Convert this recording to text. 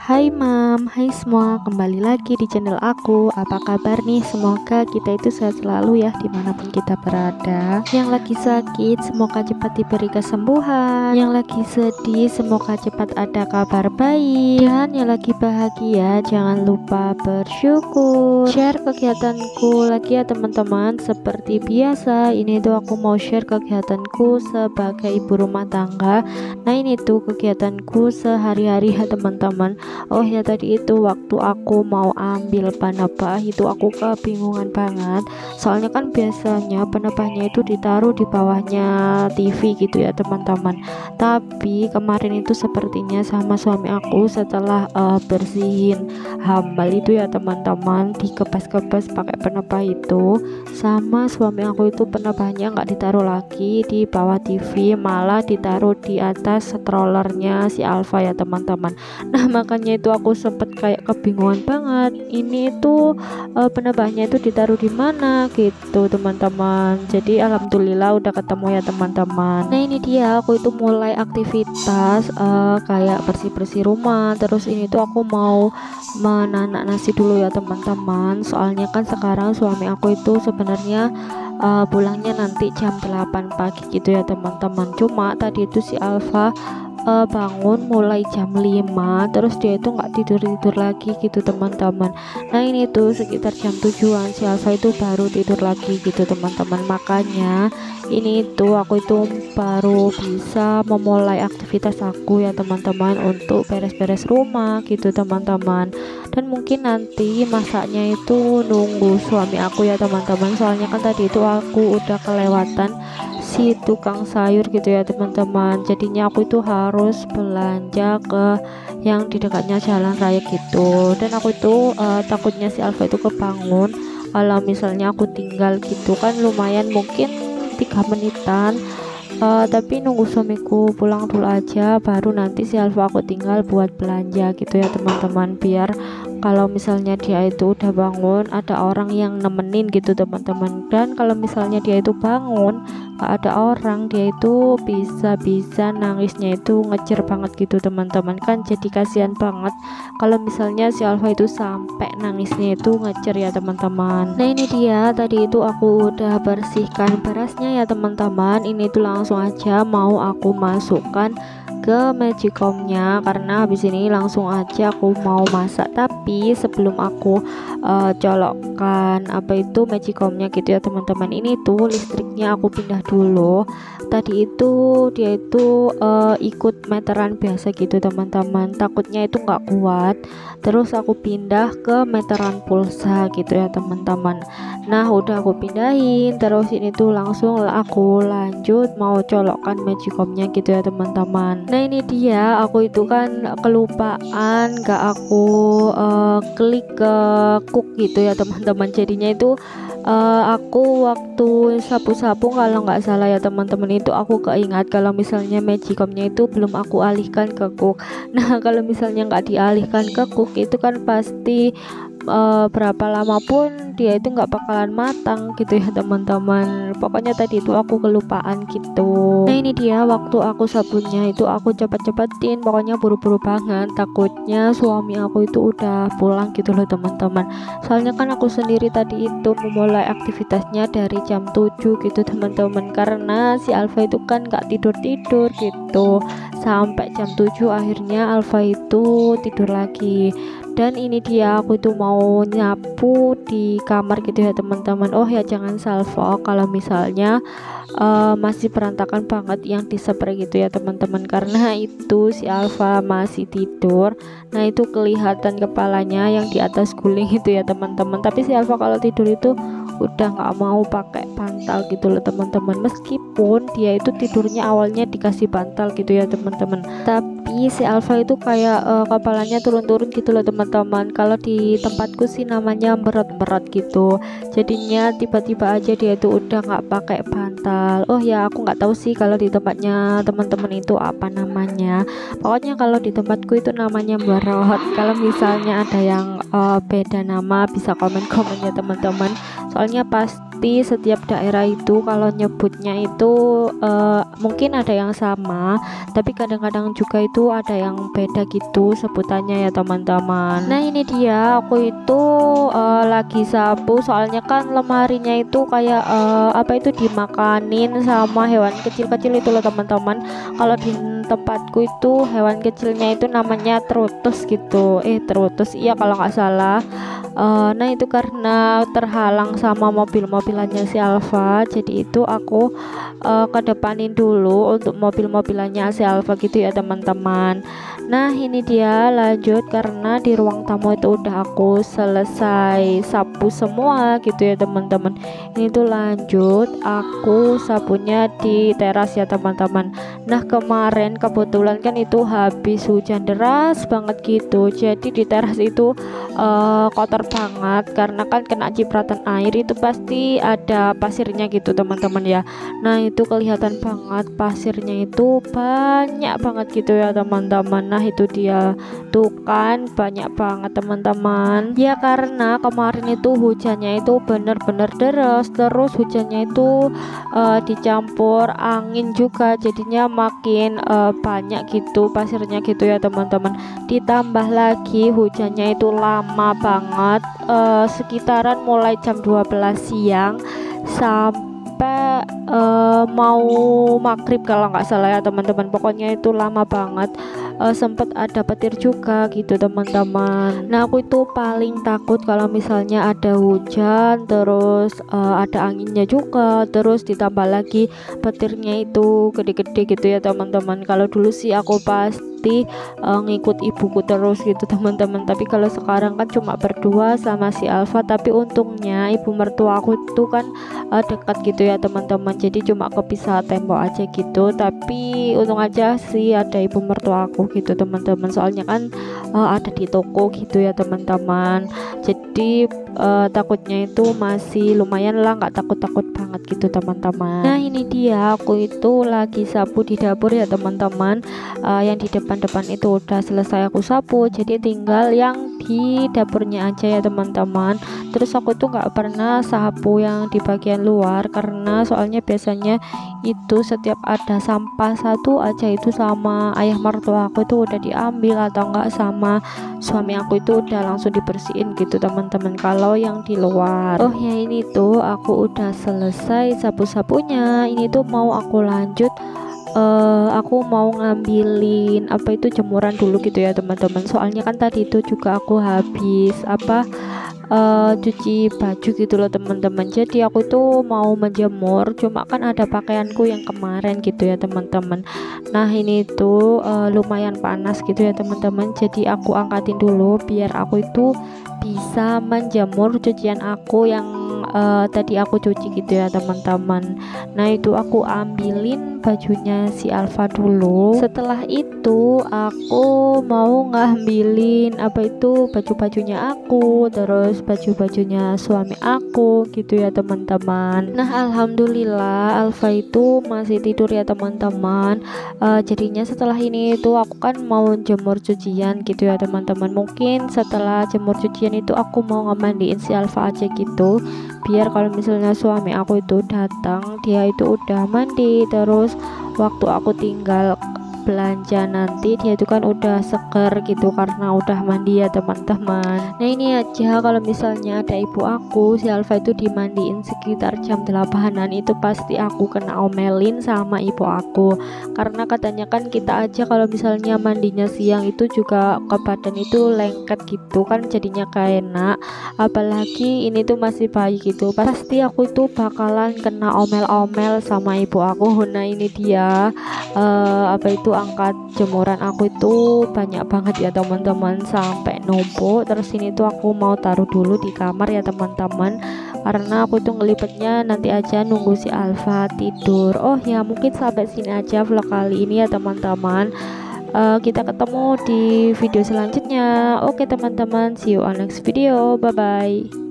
Hai Mam, hai semua, kembali lagi di channel aku. Apa kabar nih? Semoga kita itu sehat selalu ya dimanapun kita berada. Yang lagi sakit, semoga cepat diberi kesembuhan. Yang lagi sedih, semoga cepat ada kabar baik. Dan yang lagi bahagia, jangan lupa bersyukur. Share kegiatanku lagi ya teman-teman. Seperti biasa, ini tuh aku mau share kegiatanku sebagai ibu rumah tangga. Nah ini tuh kegiatanku sehari-hari ya teman-teman. Oh ya, tadi itu waktu aku mau ambil penebah itu aku kebingungan banget. Soalnya kan biasanya penebahnya itu ditaruh di bawahnya TV gitu ya teman-teman. Tapi kemarin itu sepertinya sama suami aku setelah bersihin hambal itu ya teman-teman, dikebas-kebas pakai penebah itu, sama suami aku itu penebahnya nggak ditaruh lagi di bawah TV, malah ditaruh di atas strollernya si Alfa ya teman-teman. Nah makanya itu aku sempet kayak kebingungan banget, ini itu penebahnya itu ditaruh di mana gitu teman-teman. Jadi alhamdulillah udah ketemu ya teman-teman. Nah ini dia, aku itu mulai aktivitas kayak bersih-bersih rumah. Terus ini tuh aku mau menanak nasi dulu ya teman-teman. Soalnya kan sekarang suami aku itu sebenarnya pulangnya nanti jam 8 pagi gitu ya teman-teman. Cuma tadi itu si Alfa bangun mulai jam 5, terus dia itu nggak tidur lagi gitu teman-teman. Nah ini tuh sekitar jam 7-an si Alfa itu baru tidur lagi gitu teman-teman. Makanya ini tuh aku itu baru bisa memulai aktivitas aku ya teman-teman, untuk beres-beres rumah gitu teman-teman. Dan mungkin nanti masaknya itu nunggu suami aku ya teman-teman. Soalnya kan tadi itu aku udah kelewatan si tukang sayur gitu ya teman-teman. Jadinya aku itu harus belanja ke yang di dekatnya jalan raya gitu. Dan aku itu takutnya si Alfa itu kebangun kalau misalnya aku tinggal gitu kan, lumayan mungkin 3 menitan. Tapi nunggu suamiku pulang dulu aja, baru nanti si Alfa aku tinggal buat belanja gitu ya teman-teman, biar kalau misalnya dia itu udah bangun ada orang yang nemenin gitu teman-teman. Dan kalau misalnya dia itu bangun gak ada orang, dia itu bisa nangisnya itu ngejer banget gitu teman-teman. Kan jadi kasihan banget kalau misalnya si Alfa itu sampai nangisnya itu ngejer ya teman-teman. Nah ini dia, tadi itu aku udah bersihkan berasnya ya teman-teman. Ini tuh langsung aja mau aku masukkan ke magicomnya, karena habis ini langsung aja aku mau masak. Tapi sebelum aku colokkan apa itu magicomnya gitu ya teman-teman, ini tuh listriknya aku pindah dulu. Tadi itu dia itu ikut meteran biasa gitu teman-teman, takutnya itu nggak kuat, terus aku pindah ke meteran pulsa gitu ya teman-teman. Nah udah aku pindahin, terus ini tuh langsung aku lanjut mau colokkan magicomnya gitu ya teman-teman. Nah ini dia, aku itu kan kelupaan gak aku klik ke cook gitu ya teman-teman. Jadinya itu aku waktu sapu-sapu kalau nggak salah ya teman-teman, itu aku keingat kalau misalnya magicomnya itu belum aku alihkan ke cook. Nah kalau misalnya nggak dialihkan ke cook itu kan pasti berapa lama pun dia itu nggak bakalan matang gitu ya teman-teman. Pokoknya tadi itu aku kelupaan gitu. Nah ini dia, waktu aku sabunnya itu aku cepet-cepetin, pokoknya buru-buru banget, takutnya suami aku itu udah pulang gitu loh teman-teman. Soalnya kan aku sendiri tadi itu memulai aktivitasnya dari jam 7 gitu teman-teman, karena si Alfa itu kan nggak tidur-tidur gitu sampai jam 7, akhirnya Alfa itu tidur lagi. Dan ini dia, aku itu mau nyapu di kamar gitu ya teman-teman. Oh ya jangan salvo kalau misalnya masih berantakan banget yang dispray gitu ya teman-teman, karena itu si Alfa masih tidur. Nah itu kelihatan kepalanya yang di atas guling itu ya teman-teman. Tapi si Alfa kalau tidur itu udah nggak mau pakai bantal gitu loh teman-teman, meskipun dia itu tidurnya awalnya dikasih bantal gitu ya teman-teman. Tapi si Alfa itu kayak kepalanya turun-turun gitu loh teman-teman. Kalau di tempatku sih namanya merot-merot gitu, jadinya tiba-tiba aja dia itu udah nggak pakai bantal. Oh ya aku nggak tahu sih kalau di tempatnya teman-teman itu apa namanya, pokoknya kalau di tempatku itu namanya merot. Kalau misalnya ada yang beda nama bisa komen-komen ya teman-teman, soalnya pas pasti setiap daerah itu kalau nyebutnya itu mungkin ada yang sama, tapi kadang-kadang juga itu ada yang beda gitu sebutannya ya teman-teman. Nah ini dia, aku itu lagi sapu, soalnya kan lemarinya itu kayak apa itu dimakanin sama hewan kecil-kecil itu loh teman-teman. Kalau di tempatku itu hewan kecilnya itu namanya terutus gitu, terutus iya kalau nggak salah. Nah itu karena terhalang sama mobil-mobilannya si Alfa, jadi itu aku kedepanin dulu untuk mobil-mobilannya si Alfa gitu ya teman-teman. Nah ini dia lanjut, karena di ruang tamu itu udah aku selesai sapu semua gitu ya teman-teman. Ini tuh lanjut aku sapunya di teras ya teman-teman. Nah kemarin kebetulan kan itu habis hujan deras banget gitu, jadi di teras itu kotor banget karena kan kena cipratan air, itu pasti ada pasirnya gitu teman-teman ya. Nah itu kelihatan banget pasirnya itu banyak banget gitu ya teman-teman. Nah itu dia tuh kan banyak banget teman-teman ya, karena kemarin itu hujannya itu bener-bener deras, terus hujannya itu dicampur angin juga, jadinya makin banyak gitu pasirnya gitu ya teman-teman. Ditambah lagi hujannya itu lama banget, sekitaran mulai jam 12 siang sampai mau maghrib kalau nggak salah ya teman-teman. Pokoknya itu lama banget, sempet ada petir juga gitu teman-teman. Nah aku itu paling takut kalau misalnya ada hujan, terus ada anginnya juga, terus ditambah lagi petirnya itu gede-gede gitu ya teman-teman. Kalau dulu sih aku pasti ngikut ibuku terus gitu teman-teman, tapi kalau sekarang kan cuma berdua sama si Alfa. Tapi untungnya ibu mertua aku itu kan dekat gitu ya teman-teman, jadi cuma kepisah tembok aja gitu. Tapi untung aja sih ada ibu mertua aku gitu teman-teman, soalnya kan ada di toko gitu ya teman-teman. Jadi takutnya itu masih lumayan lah, nggak takut-takut banget gitu teman-teman. Nah ini dia, aku itu lagi sapu di dapur ya teman-teman. Yang di depan-depan itu udah selesai aku sapu, jadi tinggal yang di dapurnya aja ya teman-teman. Terus aku tuh nggak pernah sapu yang di bagian luar, karena soalnya biasanya itu setiap ada sampah satu aja itu sama ayah mertua aku itu udah diambil, atau enggak sama suami aku itu udah langsung dibersihin gitu teman-teman kalau yang di luar. Oh ya ini tuh aku udah selesai sapu-sapunya. Ini tuh mau aku lanjut, aku mau ngambilin apa itu jemuran dulu gitu ya teman-teman. Soalnya kan tadi itu juga aku habis cuci baju gitu loh teman-teman. Jadi aku tuh mau menjemur, cuma kan ada pakaianku yang kemarin gitu ya teman-teman. Nah ini tuh lumayan panas gitu ya teman-teman, jadi aku angkatin dulu biar aku itu bisa menjemur cucian aku yang tadi aku cuci gitu ya teman-teman. Nah itu aku ambilin bajunya si Alfa dulu. Setelah itu aku mau ngambilin apa itu baju-bajunya aku, terus baju-bajunya suami aku gitu ya teman-teman. Nah alhamdulillah Alfa itu masih tidur ya teman-teman. Jadinya setelah ini itu aku kan mau jemur cucian gitu ya teman-teman. Mungkin setelah jemur cucian itu aku mau ngemandiin si Alfa aja gitu, biar kalau misalnya suami aku itu datang dia itu udah mandi, terus waktu aku tinggal belanja nanti dia itu kan udah seger gitu karena udah mandi ya teman-teman. Nah ini aja kalau misalnya ada ibu aku si Alfa itu dimandiin sekitar jam 8-an, itu pasti aku kena omelin sama ibu aku, karena katanya kan kita aja kalau misalnya mandinya siang itu juga ke badan itu lengket gitu kan, jadinya gak enak. Apalagi ini tuh masih bayi gitu, pasti aku itu bakalan kena omel-omel sama ibu aku. Nah ini dia apa itu angkat jemuran aku itu banyak banget ya teman-teman, sampai numpuk. Terus ini tuh aku mau taruh dulu di kamar ya teman-teman, karena aku tuh ngelipetnya nanti aja nunggu si Alfa tidur. Oh ya mungkin sampai sini aja vlog kali ini ya teman-teman. Kita ketemu di video selanjutnya. Oke teman-teman, see you on next video, bye bye.